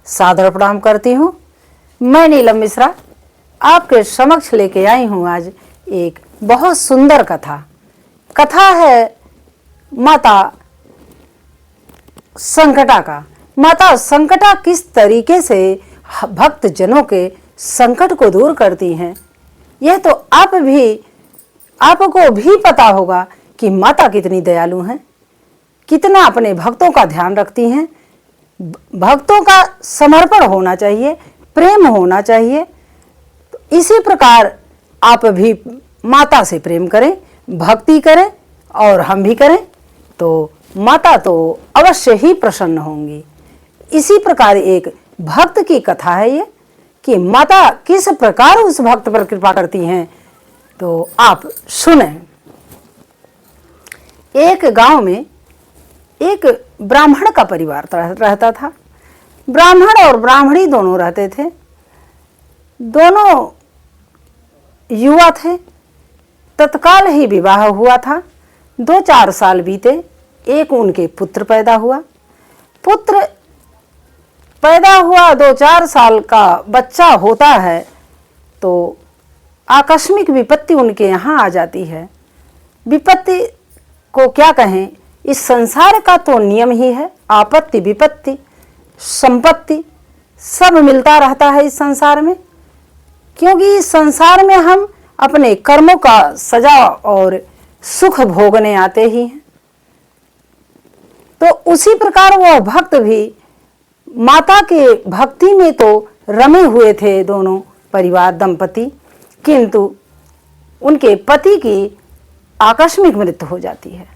सादर प्रणाम करती हूँ। मैं नीलम मिश्रा आपके समक्ष लेके आई हूँ आज एक बहुत सुंदर कथा। कथा है माता संकटा का। माता संकटा किस तरीके से भक्त जनों के संकट को दूर करती हैं, यह तो आपको भी पता होगा कि माता कितनी दयालु हैं, कितना अपने भक्तों का ध्यान रखती हैं। भक्तों का समर्पण होना चाहिए, प्रेम होना चाहिए। तो इसी प्रकार आप भी माता से प्रेम करें, भक्ति करें और हम भी करें तो माता तो अवश्य ही प्रसन्न होंगी। इसी प्रकार एक भक्त की कथा है ये कि माता किस प्रकार उस भक्त पर कृपा करती हैं, तो आप सुनें। एक गांव में एक ब्राह्मण का परिवार रहता था। ब्राह्मण और ब्राह्मणी दोनों रहते थे। दोनों युवा थे। तत्काल ही विवाह हुआ था। 2-4 साल बीते, एक उनके पुत्र पैदा हुआ। पुत्र पैदा हुआ, 2-4 साल का बच्चा होता है तो आकस्मिक विपत्ति उनके यहाँ आ जाती है। विपत्ति को क्या कहें, इस संसार का तो नियम ही है, आपत्ति विपत्ति संपत्ति सब मिलता रहता है इस संसार में, क्योंकि इस संसार में हम अपने कर्मों का सजा और सुख भोगने आते ही हैं। तो उसी प्रकार वो भक्त भी माता के भक्ति में तो रमे हुए थे दोनों परिवार दंपति, किंतु उनके पति की आकस्मिक मृत्यु हो जाती है।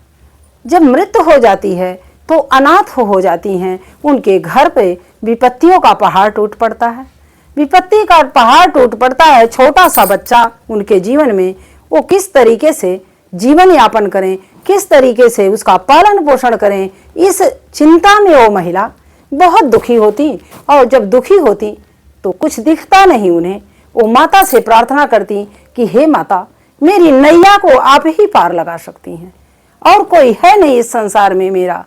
जब मृत्यु हो जाती है तो अनाथ हो जाती हैं। उनके घर पे विपत्तियों का पहाड़ टूट पड़ता है। विपत्ति का पहाड़ टूट पड़ता है। छोटा सा बच्चा उनके जीवन में, वो किस तरीके से जीवन यापन करें, किस तरीके से उसका पालन पोषण करें, इस चिंता में वो महिला बहुत दुखी होती। और जब दुखी होती तो कुछ दिखता नहीं उन्हें। वो माता से प्रार्थना करती कि हे माता, मेरी नैया को आप ही पार लगा सकती हैं, और कोई है नहीं इस संसार में मेरा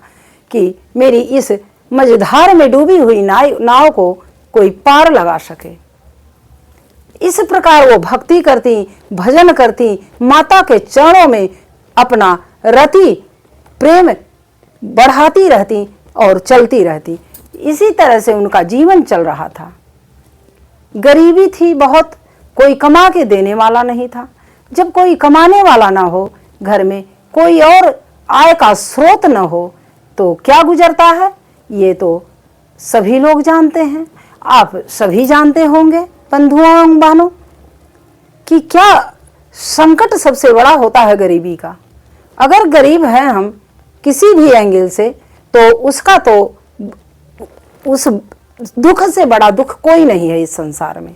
कि मेरी इस मझधार में डूबी हुई नाव को कोई पार लगा सके। इस प्रकार वो भक्ति करती, भजन करती, माता के चरणों में अपना रति प्रेम बढ़ाती रहती और चलती रहती। इसी तरह से उनका जीवन चल रहा था। गरीबी थी बहुत, कोई कमा के देने वाला नहीं था। जब कोई कमाने वाला ना हो, घर में कोई और आय का स्रोत न हो, तो क्या गुजरता है ये तो सभी लोग जानते हैं। आप सभी जानते होंगे बंधुओं बहनों कि क्या संकट सबसे बड़ा होता है गरीबी का। अगर गरीब हैं हम किसी भी एंगल से, तो उसका तो उस दुख से बड़ा दुख कोई नहीं है इस संसार में।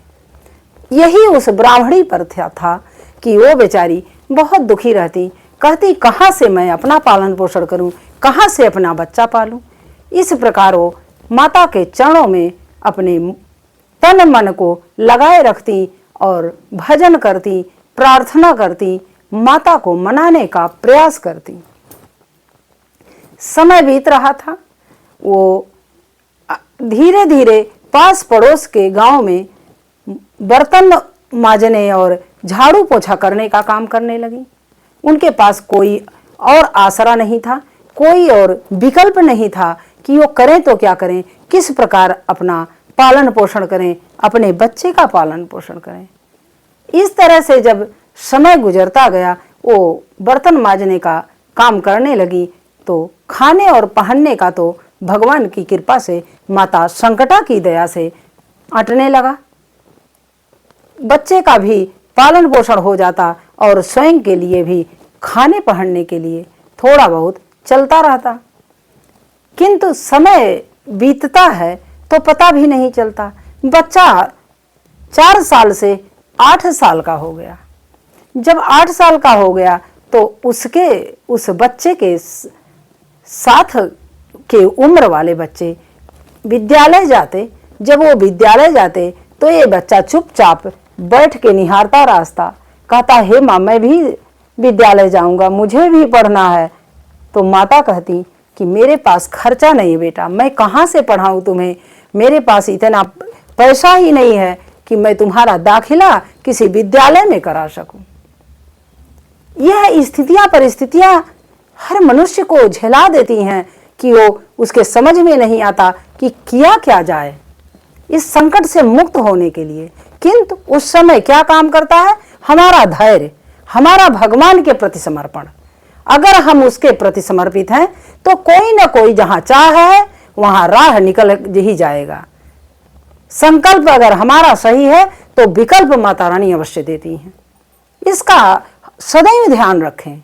यही उस ब्राह्मणी पर था कि वो बेचारी बहुत दुखी रहती, कहती कहाँ से मैं अपना पालन पोषण करूं, कहाँ से अपना बच्चा पालूं। इस प्रकार वो माता के चरणों में अपने तन मन को लगाए रखती और भजन करती, प्रार्थना करती, माता को मनाने का प्रयास करती। समय बीत रहा था। वो धीरे धीरे पास पड़ोस के गांव में बर्तन मांजने और झाड़ू पोछा करने का काम करने लगी। उनके पास कोई और आसरा नहीं था, कोई और विकल्प नहीं था कि वो करें तो क्या करें, किस प्रकार अपना पालन पोषण करें, अपने बच्चे का पालन पोषण करें। इस तरह से जब समय गुजरता गया, वो बर्तन मांजने का काम करने लगी, तो खाने और पहनने का तो भगवान की कृपा से, माता संकटा की दया से अटने लगा। बच्चे का भी पालन पोषण हो जाता और स्वयं के लिए भी खाने पहनने के लिए थोड़ा बहुत चलता रहता। किंतु समय बीतता है तो पता भी नहीं चलता। बच्चा 4 साल से 8 साल का हो गया। जब 8 साल का हो गया तो उस बच्चे के साथ के उम्र वाले बच्चे विद्यालय जाते। जब वो विद्यालय जाते तो ये बच्चा चुपचाप बैठ के निहारता रास्ता, कहता हे माँ मैं भी विद्यालय जाऊंगा, मुझे भी पढ़ना है। तो माता कहती कि मेरे पास खर्चा नहीं बेटा, मैं कहाँ से पढ़ाऊँ तुम्हें, मेरे पास इतना पैसा ही नहीं है कि मैं तुम्हारा दाखिला किसी विद्यालय में करा सकूं। यह स्थितियां परिस्थितियां हर मनुष्य को झेला देती हैं कि वो उसके समझ में नहीं आता कि किया क्या जाए इस संकट से मुक्त होने के लिए। किंतु उस समय क्या काम करता है? हमारा धैर्य, हमारा भगवान के प्रति समर्पण। अगर हम उसके प्रति समर्पित हैं तो कोई ना कोई जहां चाह है वहां राह निकल ही जाएगा। संकल्प अगर हमारा सही है तो विकल्प माता रानी अवश्य देती हैं। इसका सदैव ध्यान रखें,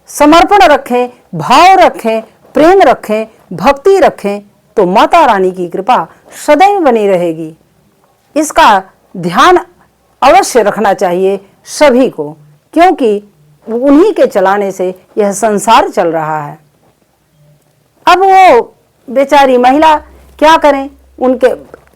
समर्पण रखें, भाव रखें, प्रेम रखें, भक्ति रखें तो माता रानी की कृपा सदैव बनी रहेगी। इसका ध्यान अवश्य रखना चाहिए सभी को, क्योंकि उन्हीं के चलाने से यह संसार चल रहा है। अब वो बेचारी महिला क्या करें? उनके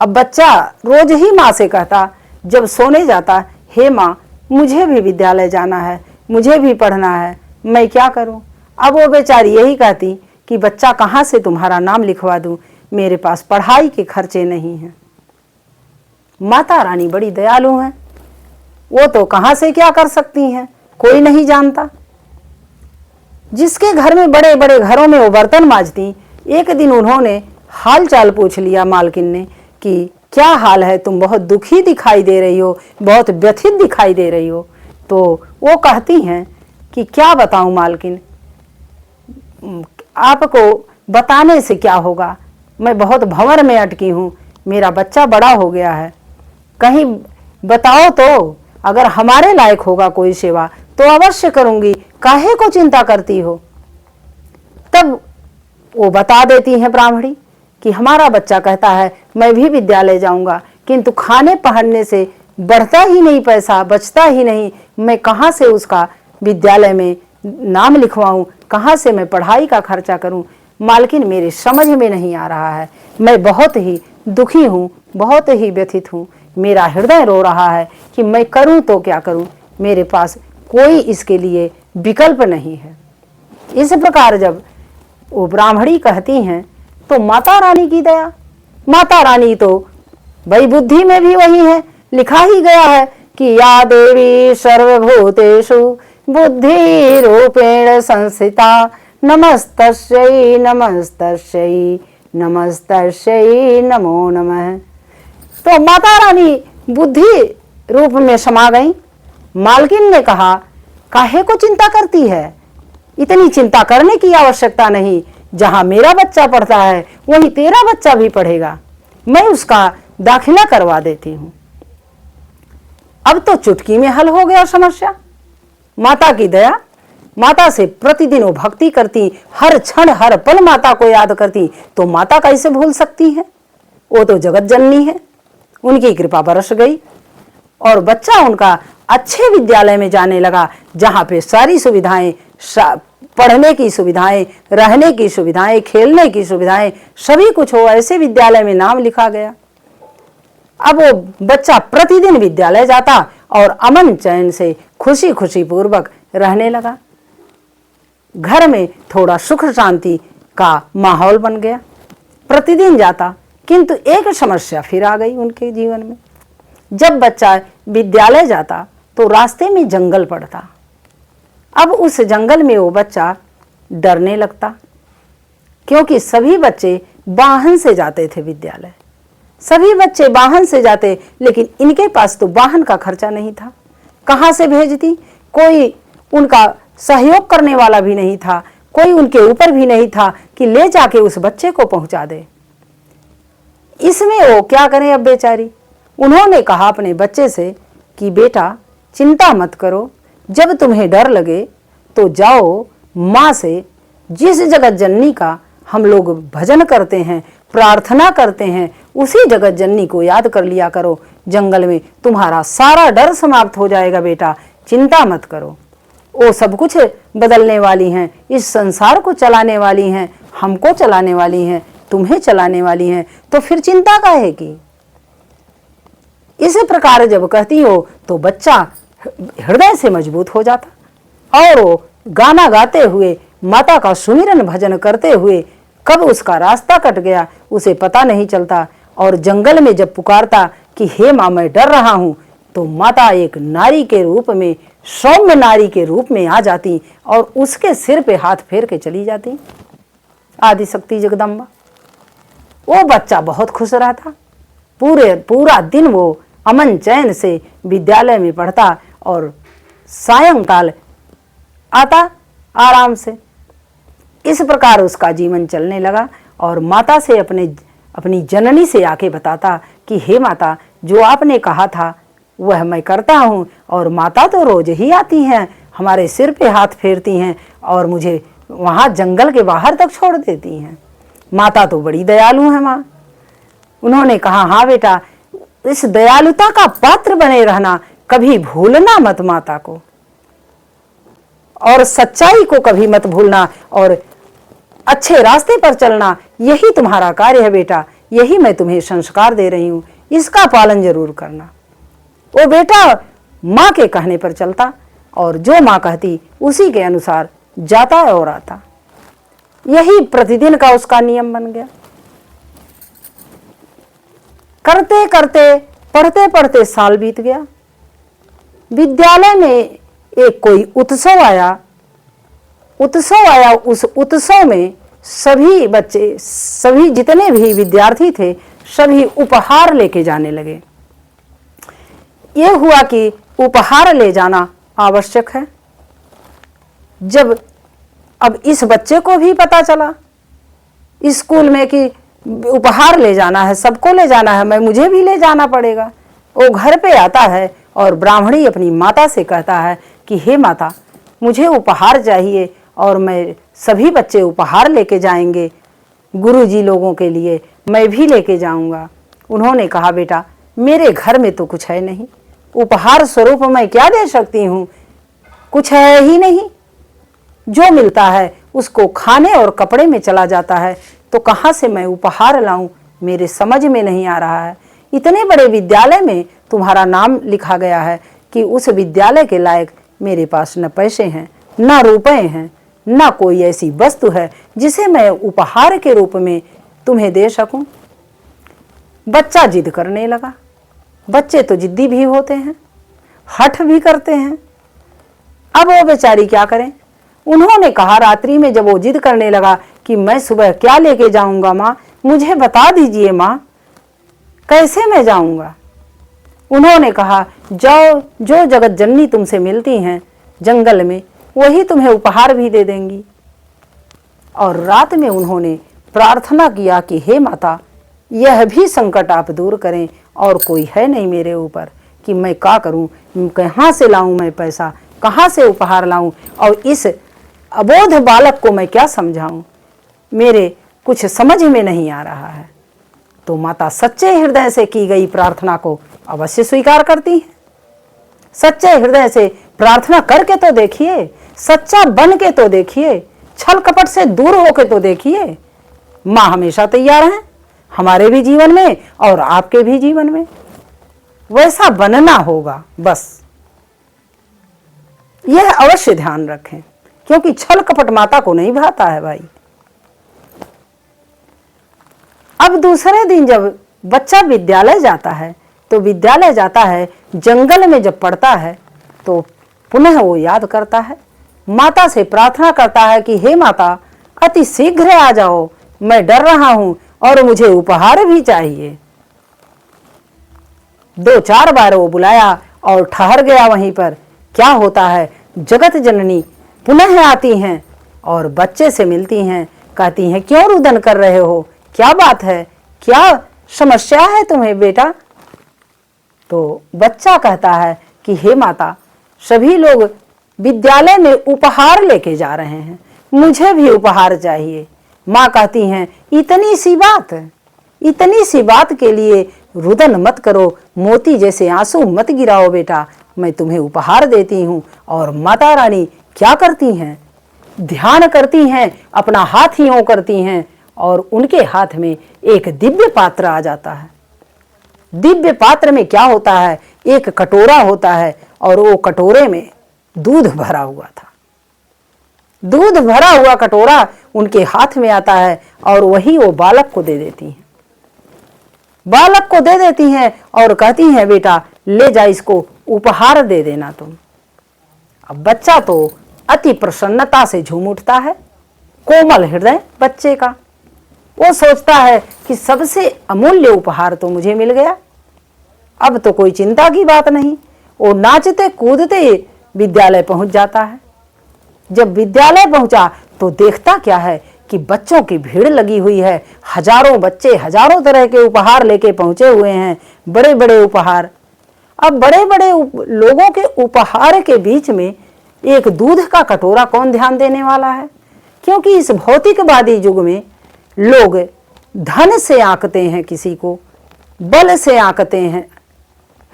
अब बच्चा रोज ही माँ से कहता जब सोने जाता, हे माँ मुझे भी विद्यालय जाना है, मुझे भी पढ़ना है, मैं क्या करूं? अब वो बेचारी यही कहती कि बच्चा कहाँ से तुम्हारा नाम लिखवा दूं, मेरे पास पढ़ाई के खर्चे नहीं हैं। माता रानी बड़ी दयालु हैं, वो तो कहाँ से क्या कर सकती हैं कोई नहीं जानता। जिसके घर में बड़े बड़े घरों में वो बर्तन मांजती, एक दिन उन्होंने हाल चाल पूछ लिया मालकिन ने कि क्या हाल है, तुम बहुत दुखी दिखाई दे रही हो, बहुत व्यथित दिखाई दे रही हो। तो वो कहती हैं कि क्या बताऊं मालकिन, आपको बताने से क्या होगा, मैं बहुत भंवर में अटकी हूँ, मेरा बच्चा बड़ा हो गया है, कहीं बताओ तो, अगर हमारे लायक होगा कोई सेवा तो अवश्य करूंगी, काहे को चिंता करती हो। तब वो बता देती हैं ब्राह्मणी कि हमारा बच्चा कहता है मैं भी विद्यालय जाऊंगा, किंतु खाने पहनने से बढ़ता ही नहीं पैसा, बचता ही नहीं, मैं कहाँ से उसका विद्यालय में नाम लिखवाऊं, कहाँ से मैं पढ़ाई का खर्चा करूं। मालकिन मेरे समझ में नहीं आ रहा है, मैं बहुत ही दुखी हूँ, बहुत ही व्यथित हूँ, मेरा हृदय रो रहा है कि मैं करूं तो क्या करूं, मेरे पास कोई इसके लिए विकल्प नहीं है। इस प्रकार जब वो ब्राह्मणी कहती हैं तो माता रानी की दया, माता रानी तो भाई बुद्धि में भी वही है, लिखा ही गया है कि या देवी सर्वभूतेषु बुद्धि रूपेण संस्थिता नमस्तस्यै नमस्तस्यै नमस्तस्यै नमो नमः। तो माता रानी बुद्धि रूप में समा गई। मालकिन ने कहा काहे को चिंता करती है, इतनी चिंता करने की आवश्यकता नहीं, जहां मेरा बच्चा पढ़ता है वहीं तेरा बच्चा भी पढ़ेगा, मैं उसका दाखिला करवा देती हूं। अब तो चुटकी में हल हो गया समस्या। माता की दया, माता से प्रतिदिन वो भक्ति करती, हर क्षण हर पल माता को याद करती, तो माता कैसे भूल सकती है, वो तो जगत जननी है। उनकी कृपा बरस गई और बच्चा उनका अच्छे विद्यालय में जाने लगा, जहां पे सारी सुविधाएं, पढ़ने की सुविधाएं, रहने की सुविधाएं, खेलने की सुविधाएं, सभी कुछ हो, ऐसे विद्यालय में नाम लिखा गया। अब वो बच्चा प्रतिदिन विद्यालय जाता और अमन चैन से खुशी खुशी पूर्वक रहने लगा। घर में थोड़ा सुख शांति का माहौल बन गया, प्रतिदिन जाता। किंतु एक समस्या फिर आ गई उनके जीवन में। जब बच्चा विद्यालय जाता तो रास्ते में जंगल पड़ता। अब उस जंगल में वो बच्चा डरने लगता, क्योंकि सभी बच्चे वाहन से जाते थे विद्यालय, सभी बच्चे वाहन से जाते, लेकिन इनके पास तो वाहन का खर्चा नहीं था। कहाँ से भेजती? कोई उनका सहयोग करने वाला भी नहीं था, कोई उनके ऊपर भी नहीं था कि ले जाके उस बच्चे को पहुंचा दे। इसमें वो क्या करें अब बेचारी। उन्होंने कहा अपने बच्चे से कि बेटा चिंता मत करो, जब तुम्हें डर लगे तो जाओ माँ से, जिस जगत जननी का हम लोग भजन करते हैं, प्रार्थना करते हैं, उसी जगत जननी को याद कर लिया करो। जंगल में तुम्हारा सारा डर समाप्त हो जाएगा बेटा, चिंता मत करो। वो सब कुछ बदलने वाली हैं, इस संसार को चलाने वाली हैं, हमको चलाने वाली हैं, तुम्हें चलाने वाली हैं, तो फिर चिंता काहे की। इस प्रकार जब कहती हो तो बच्चा हृदय से मजबूत हो जाता और वो गाना गाते हुए, माता का सुमिरन भजन करते हुए कब उसका रास्ता कट गया उसे पता नहीं चलता। और जंगल में जब पुकारता कि हे माँ मैं डर रहा हूँ, तो माता एक नारी के रूप में, सौम्य नारी के रूप में आ जाती और उसके सिर पे हाथ फेर के चली जाती। आदिशक्ति जगदम्बा। वो बच्चा बहुत खुश रहता, पूरा दिन वो अमन चैन से विद्यालय में पढ़ता और सायंकाल आता आराम से। इस प्रकार उसका जीवन चलने लगा और माता से अपनी जननी से आके बताता कि हे माता, जो आपने कहा था वह मैं करता हूँ। और माता तो रोज ही आती हैं, हमारे सिर पे हाथ फेरती हैं और मुझे वहाँ जंगल के बाहर तक छोड़ देती हैं। माता तो बड़ी दयालु है माँ। उन्होंने कहा हाँ बेटा, इस दयालुता का पात्र बने रहना, कभी भूलना मत माता को, और सच्चाई को कभी मत भूलना, और अच्छे रास्ते पर चलना, यही तुम्हारा कार्य है बेटा, यही मैं तुम्हें संस्कार दे रही हूँ, इसका पालन जरूर करना। वो बेटा माँ के कहने पर चलता और जो माँ कहती उसी के अनुसार जाता और आता। यही प्रतिदिन का उसका नियम बन गया। करते करते, पढ़ते पढ़ते साल बीत गया। विद्यालय में एक कोई उत्सव आया। उस उत्सव में सभी बच्चे, सभी जितने भी विद्यार्थी थे, सभी उपहार लेके जाने लगे। ये हुआ कि उपहार ले जाना आवश्यक है। जब अब इस बच्चे को भी पता चला स्कूल में कि उपहार ले जाना है, सबको ले जाना है, मुझे भी ले जाना पड़ेगा। वो घर पे आता है और ब्राह्मणी अपनी माता से कहता है कि हे माता, मुझे उपहार चाहिए और मैं, सभी बच्चे उपहार लेके जाएंगे गुरुजी लोगों के लिए, मैं भी लेके जाऊंगा। उन्होंने कहा बेटा मेरे घर में तो कुछ है नहीं, उपहार स्वरूप मैं क्या दे सकती हूँ, कुछ है ही नहीं। जो मिलता है उसको खाने और कपड़े में चला जाता है, तो कहाँ से मैं उपहार लाऊं, मेरे समझ में नहीं आ रहा है। इतने बड़े विद्यालय में तुम्हारा नाम लिखा गया है कि उस विद्यालय के लायक मेरे पास न पैसे हैं, न रुपए हैं, न कोई ऐसी वस्तु है जिसे मैं उपहार के रूप में तुम्हें दे सकूं। बच्चा जिद करने लगा। बच्चे तो जिद्दी भी होते हैं, हठ भी करते हैं। अब वो बेचारी क्या करें। उन्होंने कहा रात्रि में जब वो जिद करने लगा कि मैं सुबह क्या लेके जाऊंगा माँ, मुझे बता दीजिए माँ, कैसे मैं जाऊंगा। उन्होंने कहा जाओ, जो जगत जननी तुमसे मिलती हैं जंगल में, वही तुम्हें उपहार भी दे देंगी। और रात में उन्होंने प्रार्थना किया कि हे माता, यह भी संकट आप दूर करें, और कोई है नहीं मेरे ऊपर कि मैं क्या करूं, कहाँ से लाऊं मैं पैसा, कहाँ से उपहार लाऊं, और इस अबोध बालक को मैं क्या समझाऊं, मेरे कुछ समझ में नहीं आ रहा है। तो माता सच्चे हृदय से की गई प्रार्थना को अवश्य स्वीकार करती है। सच्चे हृदय से प्रार्थना करके तो देखिए, सच्चा बन के तो देखिए, छल कपट से दूर होके तो देखिए। माँ हमेशा तैयार है हमारे भी जीवन में और आपके भी जीवन में। वैसा बनना होगा, बस यह अवश्य ध्यान रखें, क्योंकि छल कपट माता को नहीं भाता है भाई। अब दूसरे दिन जब बच्चा विद्यालय जाता है, तो विद्यालय जाता है, जंगल में जब पढ़ता है, तो पुनः वो याद करता है, माता से प्रार्थना करता है कि हे माता, अति शीघ्र आ जाओ, मैं डर रहा हूं और मुझे उपहार भी चाहिए। 2-4 बार वो बुलाया और ठहर गया वहीं पर। क्या होता है, जगत जननी पुनः आती हैं और बच्चे से मिलती हैं, कहती हैं क्यों रुदन कर रहे हो, क्या बात है, क्या समस्या है तुम्हें बेटा। तो बच्चा कहता है कि हे माता, सभी लोग विद्यालय में उपहार लेके जा रहे हैं, मुझे भी उपहार चाहिए। माँ कहती हैं इतनी सी बात के लिए रुदन मत करो, मोती जैसे आंसू मत गिराओ बेटा, मैं तुम्हें उपहार देती हूँ। और माता रानी क्या करती हैं, ध्यान करती हैं, अपना हाथ यूं करती हैं और उनके हाथ में एक दिव्य पात्र आ जाता है। दिव्य पात्र में क्या होता है, एक कटोरा होता है और वो कटोरे में दूध भरा हुआ था। दूध भरा हुआ कटोरा उनके हाथ में आता है और वही वो बालक को दे देती हैं। बालक को दे देती हैं और कहती हैं बेटा ले जा, इसको उपहार दे देना तुम। अब बच्चा तो अति प्रसन्नता से झूम उठता है, कोमल हृदय बच्चे का। वो सोचता है कि सबसे अमूल्य उपहार तो मुझे मिल गया, अब तो कोई चिंता की बात नहीं। वो नाचते कूदते विद्यालय पहुंच जाता है। जब विद्यालय पहुंचा तो देखता क्या है कि बच्चों की भीड़ लगी हुई है। हजारों बच्चे हजारों तरह के उपहार लेके पहुंचे हुए हैं, बड़े बड़े उपहार। अब बड़े बड़े लोगों के उपहार के बीच में एक दूध का कटोरा कौन ध्यान देने वाला है? क्योंकि इस भौतिकवादी युग में लोग धन से आंकते हैं, किसी को बल से आंकते हैं,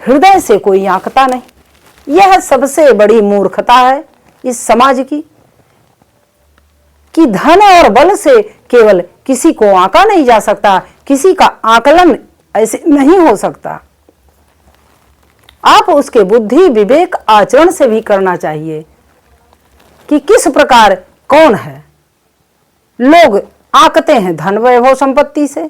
हृदय से कोई आंकता नहीं। यह सबसे बड़ी मूर्खता है इस समाज की, कि धन और बल से केवल किसी को आंका नहीं जा सकता, किसी का आकलन ऐसे नहीं हो सकता। आप उसके बुद्धि विवेक आचरण से भी करना चाहिए कि किस प्रकार कौन है। लोग आंकते हैं धन वैभव संपत्ति से,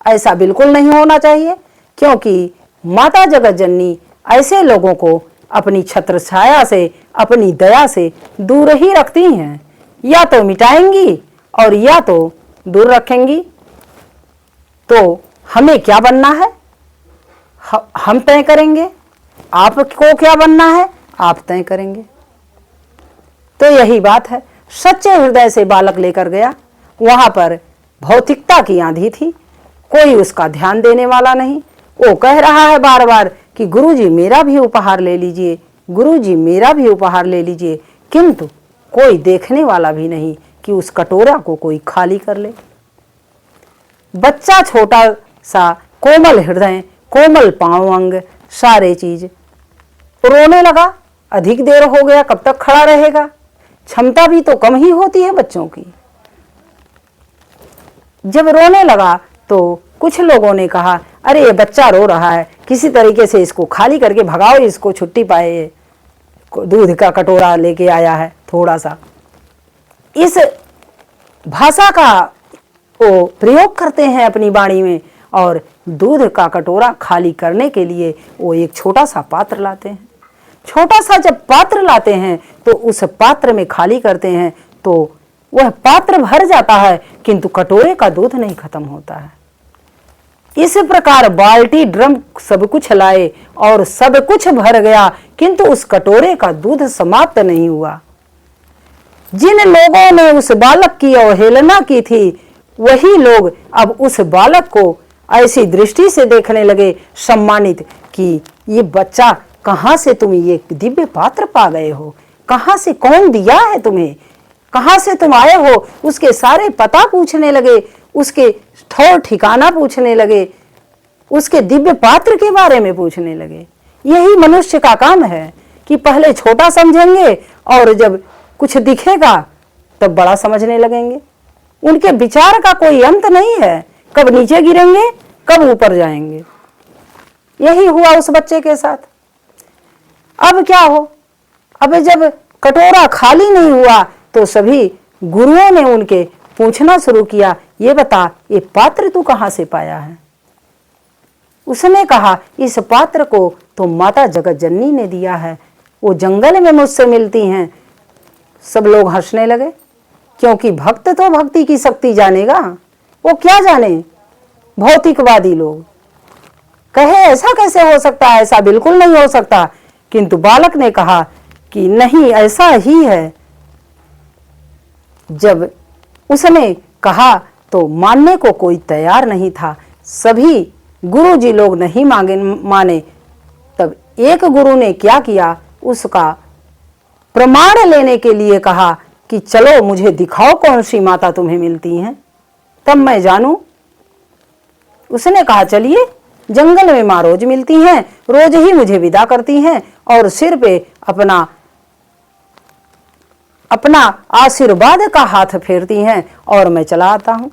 ऐसा बिल्कुल नहीं होना चाहिए, क्योंकि माता जगत जननी ऐसे लोगों को अपनी छत्र छाया से, अपनी दया से दूर ही रखती हैं। या तो मिटाएंगी और या तो दूर रखेंगी। तो हमें क्या बनना है हम तय करेंगे, आपको क्या बनना है आप तय करेंगे। तो यही बात है। सच्चे हृदय से बालक लेकर गया, वहां पर भौतिकता की आंधी थी, कोई उसका ध्यान देने वाला नहीं। वो कह रहा है बार बार कि गुरुजी मेरा भी उपहार ले लीजिए, गुरुजी मेरा भी उपहार ले लीजिए, किंतु कोई देखने वाला भी नहीं कि उस कटोरा को कोई खाली कर ले। बच्चा छोटा सा, कोमल हृदय, कोमल पांव अंग, सारे चीज रोने लगा। अधिक देर हो गया, कब तक खड़ा रहेगा? क्षमता भी तो कम ही होती है बच्चों की। जब रोने लगा तो कुछ लोगों ने कहा अरे ये बच्चा रो रहा है, किसी तरीके से इसको खाली करके भगाओ, इसको छुट्टी पाए, दूध का कटोरा लेके आया है थोड़ा सा। इस भाषा का वो प्रयोग करते हैं अपनी वाणी में, और दूध का कटोरा खाली करने के लिए वो एक छोटा सा पात्र लाते हैं। छोटा सा जब पात्र लाते हैं तो उस पात्र में खाली करते हैं तो वह पात्र भर जाता है, किंतु कटोरे का दूध नहीं खत्म होता है। इस प्रकार बाल्टी ड्रम सब कुछ लाए और सब कुछ भर गया, किंतु उस कटोरे का दूध समाप्त नहीं हुआ। जिन लोगों ने उस बालक की अवहेलना की थी, वही लोग अब उस बालक को ऐसी दृष्टि से देखने लगे, सम्मानित, कि ये बच्चा कहाँ से तुम ये दिव्य पात्र पा गए हो, कहाँ से, कौन दिया है तुम्हें, कहाँ से तुम आए हो। उसके सारे पता पूछने लगे, उसके ठौर ठिकाना पूछने लगे, उसके दिव्य पात्र के बारे में पूछने लगे। यही मनुष्य का काम है कि पहले छोटा समझेंगे और जब कुछ दिखेगा तब बड़ा समझने लगेंगे। उनके विचार का कोई अंत नहीं है, कब नीचे गिरेंगे कब ऊपर जाएंगे। यही हुआ उस बच्चे के साथ। अब क्या हो, अब जब कटोरा खाली नहीं हुआ तो सभी गुरुओं ने उनके पूछना शुरू किया, ये बता ये पात्र तू कहाँ से पाया है? उसने कहा इस पात्र को तो माता जगत जननी ने दिया है, वो जंगल में मुझसे मिलती हैं। सब लोग हंसने लगे, क्योंकि भक्त तो भक्ति की शक्ति जानेगा, वो क्या जाने। भौतिकवादी लोग कहे ऐसा कैसे हो सकता है, ऐसा बिल्कुल नहीं हो सकता, किंतु बालक ने कहा कि नहीं ऐसा ही है। जब उसने कहा तो मानने को कोई तैयार नहीं था, सभी गुरुजी लोग नहीं माने। तब एक गुरु ने क्या किया, उसका प्रमाण लेने के लिए कहा कि चलो मुझे दिखाओ कौन सी माता तुम्हें मिलती हैं, तब मैं जानूं। उसने कहा चलिए, जंगल में माँ रोज मिलती हैं, रोज ही मुझे विदा करती हैं और सिर पे अपना आशीर्वाद का हाथ फेरती हैं और मैं चला आता हूं।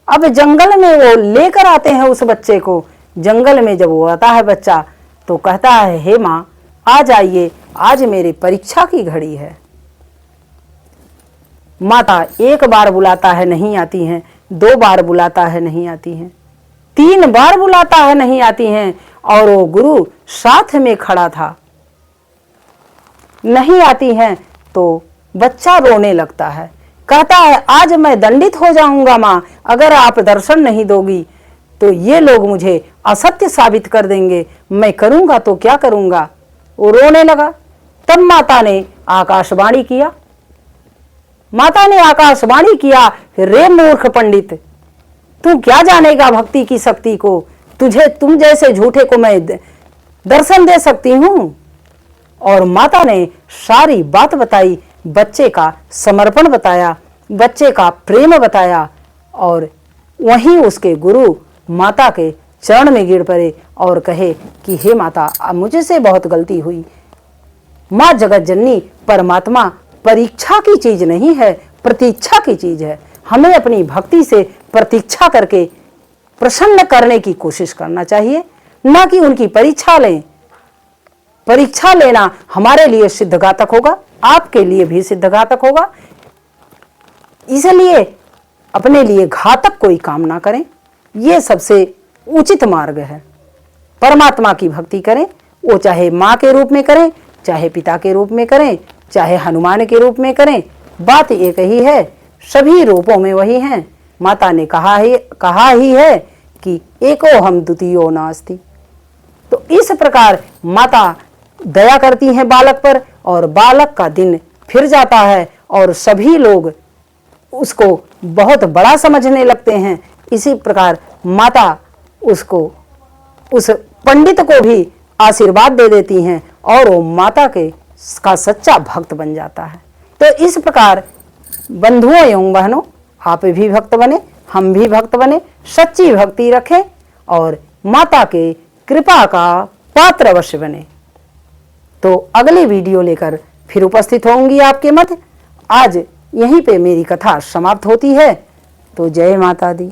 अब जंगल में वो लेकर आते हैं उस बच्चे को। जंगल में जब वो आता है बच्चा तो कहता है हे माँ आ जाइए, आज मेरी परीक्षा की घड़ी है। माता एक बार बुलाता है नहीं आती हैं, 2 बार बुलाता है नहीं आती हैं, 3 बार बुलाता है नहीं आती हैं, और वो गुरु साथ में खड़ा था। नहीं आती हैं तो बच्चा रोने लगता है, कहता है आज मैं दंडित हो जाऊंगा माँ, अगर आप दर्शन नहीं दोगी तो ये लोग मुझे असत्य साबित कर देंगे, मैं करूंगा तो क्या करूंगा। वो रोने लगा। तब माता ने आकाशवाणी किया। माता ने आकाशवाणी किया, रे मूर्ख पंडित, तू क्या जानेगा भक्ति की शक्ति को, तुझे तुम जैसे झूठे को मैं दर्शन दे सकती हूं। और माता ने सारी बात बताई, बच्चे का समर्पण बताया, बच्चे का प्रेम बताया, और वहीं उसके गुरु माता के चरण में गिर पड़े और कहे कि हे माता, मुझसे बहुत गलती हुई। माँ जगत जननी परमात्मा परीक्षा की चीज नहीं है, प्रतीक्षा की चीज है। हमें अपनी भक्ति से प्रतीक्षा करके प्रसन्न करने की कोशिश करना चाहिए, ना कि उनकी परीक्षा लें। परीक्षा लेना हमारे लिए सिद्धघातक होगा, आपके लिए भी सिद्धघातक होगा। इसलिए अपने लिए घातक कोई काम ना करें, ये सबसे उचित मार्ग है। परमात्मा की भक्ति करें, वो चाहे माँ के रूप में करें, चाहे पिता के रूप में करें, चाहे हनुमान के रूप में करें, बात एक ही है, सभी रूपों में वही हैं। माता ने कहा ही है कि एको हम द्वितीयो नास्ति। तो इस प्रकार माता दया करती हैं बालक पर, और बालक का दिन फिर जाता है और सभी लोग उसको बहुत बड़ा समझने लगते हैं। इसी प्रकार माता उसको, उस पंडित को भी आशीर्वाद दे देती हैं और वो माता का सच्चा भक्त बन जाता है। तो इस प्रकार बंधुओं एवं बहनों, आप भी भक्त बने, हम भी भक्त बने, सच्ची भक्ति रखें और माता के कृपा का पात्र अवश्य बने। तो अगली वीडियो लेकर फिर उपस्थित होंगी आपके मध्य। आज यहीं पे मेरी कथा समाप्त होती है। तो जय माता दी।